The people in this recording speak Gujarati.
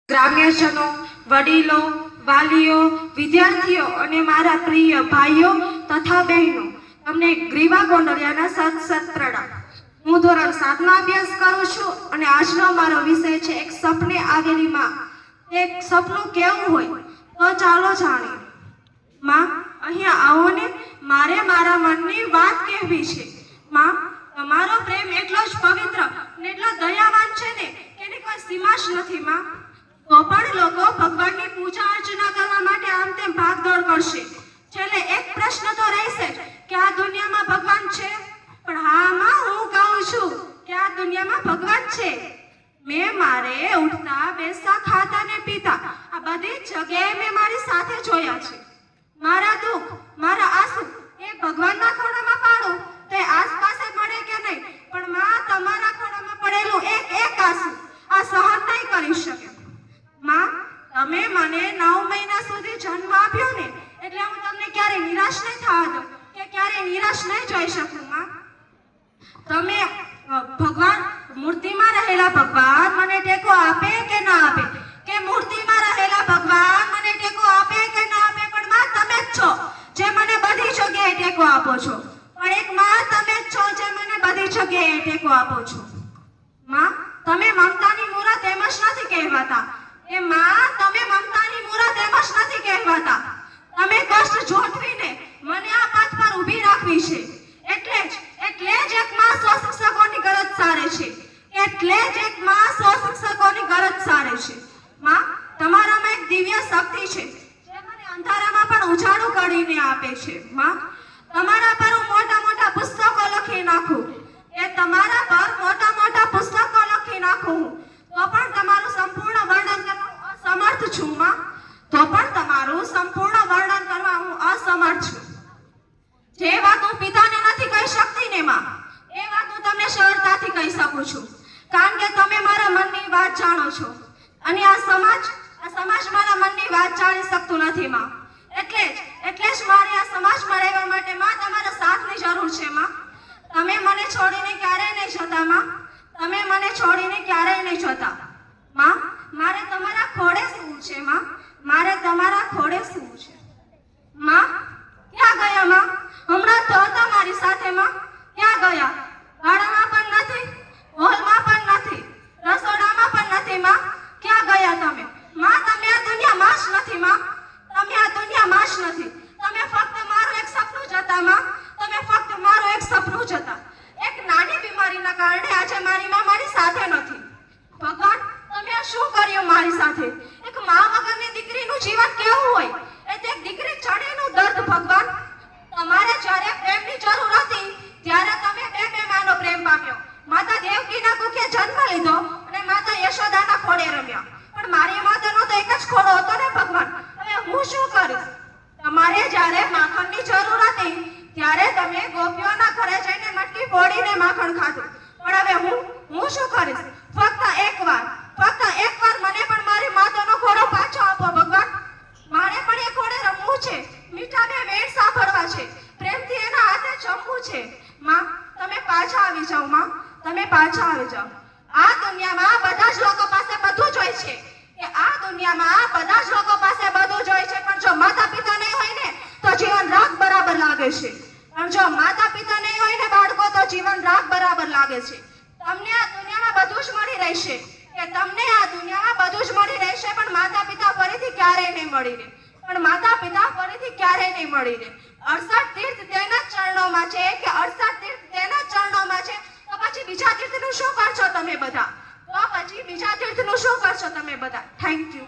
ગ્રામ્યજનો, વડીલો, વાલીઓ, વિદ્યાર્થીઓ અને મારા પ્રિય ભાઈઓ તથા બહેનો, તમને ગ્રીવા ગોંડલિયાના સત પ્રણામ. હું ધોરણ 7 માં અભ્યાસ કરું છું અને આજનો મારો વિષય છે એક સપને આવેલી માં. એક સપનું કેવું હોય તો ચાલો જાણીએ. માં, અહીંયા આવો ને, મારે મારા મનની વાત કહેવી છે. માં, તમારો પ્રેમ એટલો જ પવિત્ર ને એટલો દયાવાન છે ને કે એની કોઈ સીમા જ નથી. માં, તો પણ લોકો ભગવાનની પૂજા અર્ચના કરવા માટે આમ તેમ ભાગદોડ કરશે. છેલ્લે એક પ્રશ્ન તો રહેશે કે આ દુનિયામાં ભગવાન છે? પણ હા માં, હું કહું છું કે આ દુનિયામાં ભગવાન છે. મેં મારે ઉઠતા, બેસતા, ખાતા ને પીતા આ બધી જગ્યાએ મેં મારી સાથે જોયા છે. મારા દુઃખ, મારા આંસુ એ ભગવાનના ખોળામાં પાડું તે આસપાસ મળે કે નહીં, પણ માં, તમારા ખોળામાં પડેલું એક એક આંસુ આ સહન નહીં કરી શકે. માં, તમે મને 9 મહિના સુધી જન્મ આપ્યો ને, એટલે હું તમને ક્યારે નિરાશ નહીં થવા દઉં કે ક્યારે નિરાશ નહીં જોઈ શકું. માં, તમે ભગવાન, મૂર્તિમાં રહેલા ભગવાન મને ટેકો આપે કે ના આપે, કે મૂર્તિમાં રહેલા ભગવાન મને ટેકો આપે કે ના આપે, પણ માં, તમે જ છો જે મને બધી જગ્યાએ ટેકો આપો છો. પણ એક માં, તમે જ છો જે મને બધી જગ્યાએ ટેકો આપો છો. માં, તમે મમતાની મૂરત એમ જ નથી કહેવાતા. એ માં, તમે મમતાની મૂરત એમ જ નથી કહેવાતા. તમે કષ્ટ જોઠવીને મને આ પથ પર ઊભી રાખવી છે. એટલે જ એક માં 100 શિક્ષકોની ગરજ સારે છે. એટલે જ એક માં 100 શિક્ષકોની ગરજ સારે છે. માં, તમારામાં એક દિવ્ય શક્તિ છે જે મને અંધારામાં પણ ઉજાળું કરીને આપે છે. માં, તમારા પર હું મોટા મોટા પુસ્તકો લખી નાખું, એ તમારા પર મોટા મોટા પુસ્તકો લખી નાખું તો પણ તમારું સંપૂર્ણ વર્ણન કરવા હું અસમર્થ છું. માં, તો પણ તમારું સંપૂર્ણ વર્ણન કરવા હું અસમર્થ છું. જે વાત હું પિતાને નથી કહી શકતી ને માં, એ વાત હું તમને સરળતાથી કહી શકું છું, કારણ કે તમે મારા મનની વાત જાણો છો અને આ સમાજ મારા મનની વાત જાણી શકતું નથી. માં, એટલે જ મારે આ સમાજમાં રહેવા માટે માં તમારા સાથની જરૂર છે. માં, તમે મને છોડીને ક્યારેય નહીં જતા. માં, તમે મને છોડીને ક્યારેય નહીં જતા. માં, મારે તમારા ખોળે સૂવું છે. માં, મારે તમારા ખોળે સૂવું છે. માં, ક્યાં ગયા? માં, હમણાં તો હતા મારી સાથે. માં, ક્યાં ગયા? ગાડામાં પણ નથી, હોલમાં પણ નથી, રસોડામાં પણ નથી. માં, ક્યાં ગયા તમે? માં, તમે આ દુનિયામાં જ નથી. માં, તમે આ દુનિયામાં જ નથી. તમે ફક્ત મારું એક સપનું જ હતા. માં, તમે ફક્ત મારું એક સપનું જ હતા. એક નાની બીમારીના કારણે આજે મારી માં મારી સાથે નથી. ભગવાન, તમે આ શું કર્યું મારી સાથે? એક માં વગરની દીકરીનું જીવન કેવું હોય, એ તે દીકરી ચડેનું દર્દ. ભગવાન, તમારે જ્યારે પ્રેમની જરૂર હતી ત્યારે તમે બે માનો પ્રેમ પામ્યો. માતા દેવકીના કુખે જન્મ લીધો અને માતા યશોદાના ખોળે રમ્યા. પણ મારી માતાનો તો એક જ ખોળો હતો ને. ભગવાન, હવે હું શું કરીશ? તમારે જ્યારે માખણની જરૂર હતી ત્યારે તમે ગોપીઓના ઘરે જઈને મટકી ફોડીને માખણ ખાધું. પણ હવે હું શું કરીશ? ફક્ત એકવાર મને પણ મારી માતાનો ખોળો પાછો આપો. ભગવાન, મારે પણ એ ખોળે રમવું છે, મીઠા બે વેણ સાંભળવા છે, પ્રેમથી એના હાથે જમવું છે. માં, તમે પાછા આવી જાઓ. માં, તમે પાછા આવી જાઓ. આ દુનિયામાં બધા જ લોકો પાસે બધું જ હોય છે, કે આ દુનિયામાં બધા જ લોકો પાસે બધું જ હોય છે, પણ જો માતા પિતા નહીં હોય ને તો જીવન રાગ બરાબર લાગે છે. પણ જો માતા પિતા નહીં હોય ને બાળકો, તો જીવન રાગ બરાબર લાગે છે. તમને આ દુનિયામાં બધું જ મળી રહેશે, પણ માતા પિતા ફરીથી ક્યારેય નહીં મળી રહે. પણ માતા પિતા ફરીથી ક્યારેય નહીં મળી રહે. 68 તીર્થ તેના ચરણોમાં છે, કે 68 તીર્થ તેના ચરણોમાં છે. તો પછી બીજા તીર્થનું શું કરશો તમે બધા? Thank you.